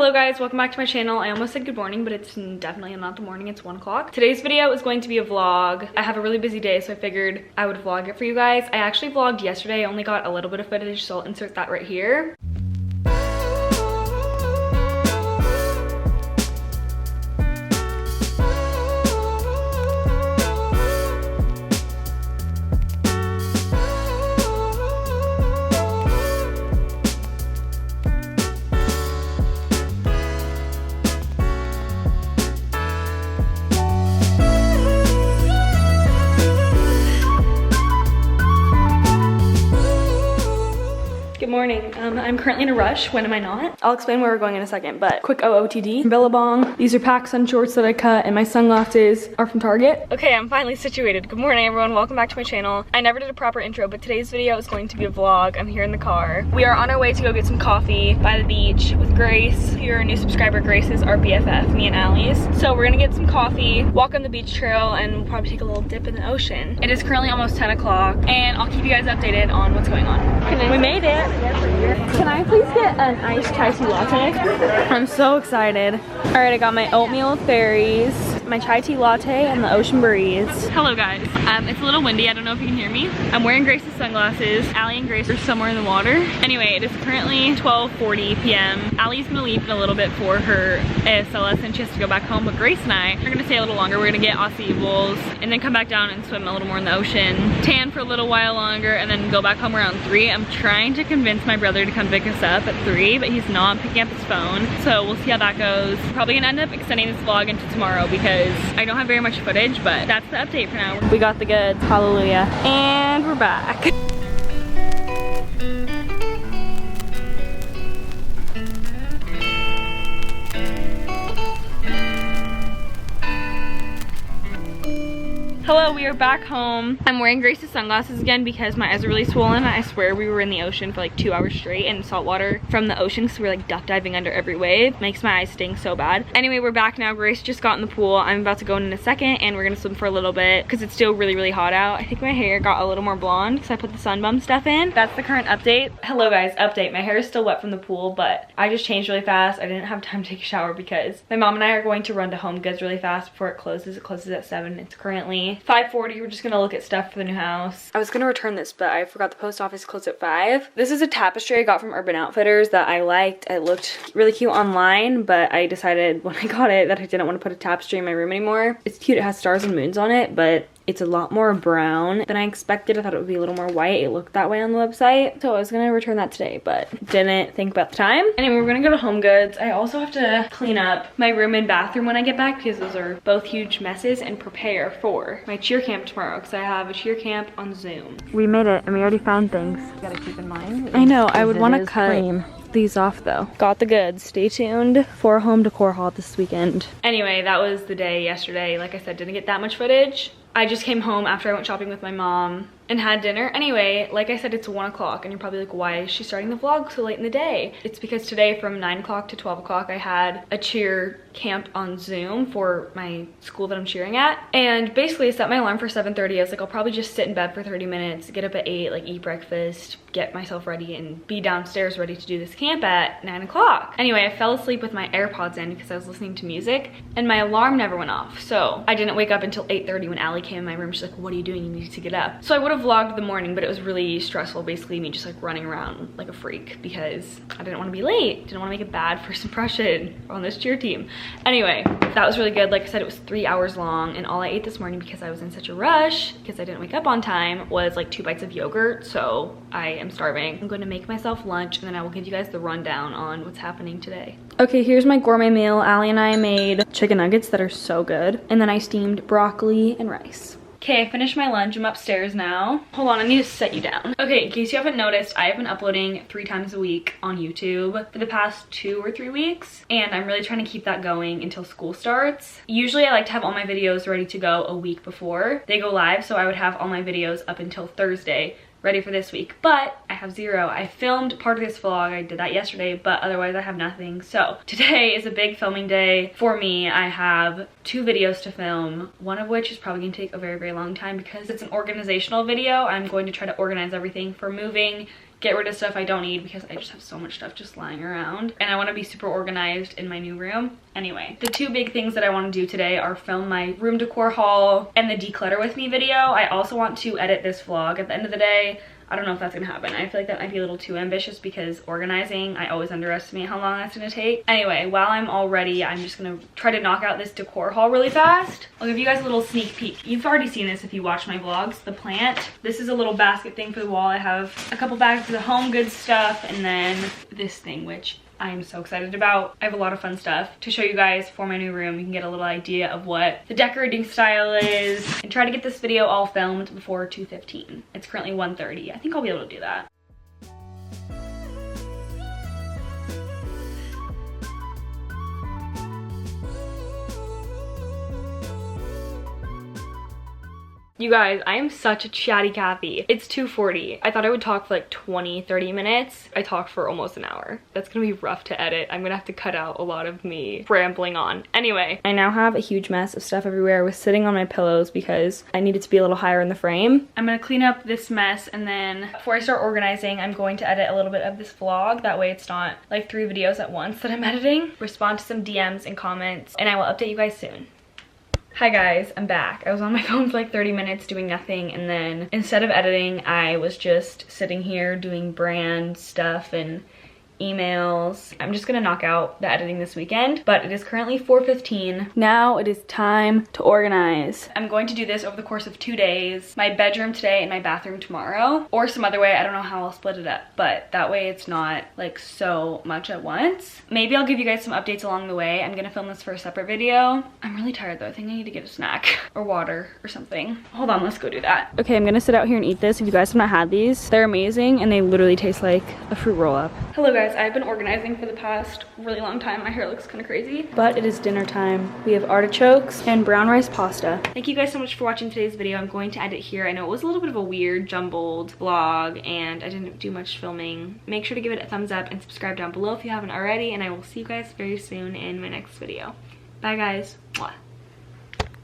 Hello guys, welcome back to my channel. I almost said good morning, but it's definitely not the morning, it's 1 o'clock. Today's video is going to be a vlog. I have a really busy day, so I figured I would vlog it for you guys. I actually vlogged yesterday, I only got a little bit of footage, so I'll insert that right here. Good morning. I'm currently in a rush. When am I not? I'll explain where we're going in a second, but quick OOTD. Billabong. These are PacSun shorts that I cut, and my sunglasses are from Target. Okay, I'm finally situated. Good morning, everyone. Welcome back to my channel. I never did a proper intro, but today's video is going to be a vlog. I'm here in the car. We are on our way to go get some coffee by the beach with Grace. If you're a new subscriber, Grace is our BFF, me and Allie's. So we're gonna get some coffee, walk on the beach trail, and we'll probably take a little dip in the ocean. It is currently almost 10 o'clock, and I'll keep you guys updated on what's going on. We made it. Can I please get an iced chai tea latte? I'm so excited. All right, I got my oatmeal with berries, my chai tea latte, and the ocean breeze. Hello guys. It's a little windy. I don't know if you can hear me. I'm wearing Grace's sunglasses. Allie and Grace are somewhere in the water. Anyway, it is currently 12:40 p.m. Allie's gonna leave in a little bit for her ASL lesson. She has to go back home, but Grace and I are gonna stay a little longer. We're gonna get acai bowls and then come back down and swim a little more in the ocean, tan for a little while longer, and then go back home around 3. I'm trying to convince my brother to come pick us up at 3, but he's not picking up his phone, so we'll see how that goes. Probably gonna end up extending this vlog into tomorrow because I don't have very much footage, but that's the update for now. We got the goods, hallelujah. And we're back. Hello, we are back home. I'm wearing Grace's sunglasses again because my eyes are really swollen. I swear we were in the ocean for like 2 hours straight in salt water from the ocean, so we're like duck diving under every wave. Makes my eyes sting so bad. Anyway, we're back now. Grace just got in the pool. I'm about to go in a second and we're gonna swim for a little bit because it's still really, really hot out. I think my hair got a little more blonde because I put the sunbum stuff in. That's the current update. Hello guys, update. My hair is still wet from the pool, but I just changed really fast. I didn't have time to take a shower because my mom and I are going to run to Home Goods really fast before it closes. It closes at 7. It's currently 5:40. We're just gonna look at stuff for the new house. I was gonna return this, but I forgot the post office closed at 5. This is a tapestry I got from Urban Outfitters that I liked. It looked really cute online, but I decided when I got it that I didn't want to put a tapestry in my room anymore. It's cute, it has stars and moons on it, but it's a lot more brown than I expected. I thought it would be a little more white. It looked that way on the website. So I was gonna return that today, but didn't think about the time. Anyway, we're gonna go to Home Goods. I also have to clean up my room and bathroom when I get back because those are both huge messes, and prepare for my cheer camp tomorrow because I have a cheer camp on Zoom. We made it and we already found things. You gotta keep in mind. I know, I would want to cut these off though. Got the goods. Stay tuned for a home decor haul this weekend. Anyway, that was the day yesterday. Like I said, didn't get that much footage. I just came home after I went shopping with my mom and had dinner. Anyway, like I said, it's 1 o'clock and you're probably like, why is she starting the vlog so late in the day? It's because today from 9 o'clock to 12 o'clock I had a cheer camp on Zoom for my school that I'm cheering at. And basically I set my alarm for 7:30. I was like, I'll probably just sit in bed for 30 minutes, get up at 8, like eat breakfast, get myself ready, and be downstairs ready to do this camp at 9 o'clock. Anyway, I fell asleep with my AirPods in because I was listening to music and my alarm never went off. So I didn't wake up until 8:30 when Allie came in my room. She's like, what are you doing? You need to get up. So I would have vlogged the morning, but it was really stressful. Basically me just like running around like a freak because I didn't want to be late. Didn't want to make a bad first impression on this cheer team. Anyway, that was really good. Like I said, it was 3 hours long, and all I ate this morning because I was in such a rush because I didn't wake up on time was like 2 bites of yogurt. So I am starving. I'm going to make myself lunch and then I will give you guys the rundown on what's happening today. Okay, here's my gourmet meal. Allie and I made chicken nuggets that are so good, and then I steamed broccoli and rice. Okay, I finished my lunch. I'm upstairs now. Hold on, I need to set you down. Okay, in case you haven't noticed, I have been uploading 3 times a week on YouTube for the past 2 or 3 weeks, and I'm really trying to keep that going until school starts. Usually I like to have all my videos ready to go a week before they go live, so I would have all my videos up until Thursday ready for this week, but I have 0. I filmed part of this vlog. I did that yesterday, but otherwise I have nothing. So today is a big filming day for me. I have 2 videos to film, one of which is probably gonna take a very, very long time because it's an organizational video. I'm going to try to organize everything for moving get rid of stuff I don't need because I just have so much stuff just lying around. And I want to be super organized in my new room. Anyway, the two big things that I want to do today are film my room decor haul and the declutter with me video. I also want to edit this vlog at the end of the day. I don't know if that's gonna happen. I feel like that might be a little too ambitious because organizing, I always underestimate how long that's gonna take. Anyway, while I'm all ready, I'm just gonna try to knock out this decor haul really fast. I'll give you guys a little sneak peek. You've already seen this if you watch my vlogs. The plant. This is a little basket thing for the wall. I have a couple bags of the home goods stuff and then this thing, which I am so excited about. I have a lot of fun stuff to show you guys for my new room. You can get a little idea of what the decorating style is and try to get this video all filmed before 2:15. It's currently 1:30. I think I'll be able to do that. You guys, I am such a chatty Cathy. It's 2:40. I thought I would talk for like 20-30 minutes. I talked for almost an hour. That's gonna be rough to edit. I'm gonna have to cut out a lot of me rambling on. Anyway, I now have a huge mess of stuff everywhere. I was sitting on my pillows because I needed to be a little higher in the frame. I'm gonna clean up this mess and then before I start organizing, I'm going to edit a little bit of this vlog. That way it's not like 3 videos at once that I'm editing. Respond to some DMs and comments and I will update you guys soon. Hi guys, I'm back. I was on my phone for like 30 minutes doing nothing and then instead of editing, I was just sitting here doing brand stuff and emails. I'm just gonna knock out the editing this weekend, but it is currently 4:15. Now it is time to organize. I'm going to do this over the course of 2 days. My bedroom today and my bathroom tomorrow, or some other way. I don't know how I'll split it up, but that way it's not like so much at once. Maybe I'll give you guys some updates along the way. I'm gonna film this for a separate video. I'm really tired though. I think I need to get a snack or water or something. Hold on, let's go do that. Okay, I'm gonna sit out here and eat this. If you guys have not had these, they're amazing and they literally taste like a fruit roll-up. Hello guys. I've been organizing for the past really long time. My hair looks kind of crazy, but it is dinner time. We have artichokes and brown rice pasta. Thank you guys so much for watching today's video. I'm going to end it here. I know it was a little bit of a weird, jumbled vlog and I didn't do much filming. Make sure to give it a thumbs up and subscribe down below if you haven't already, and I will see you guys very soon in my next video. Bye guys. Mwah.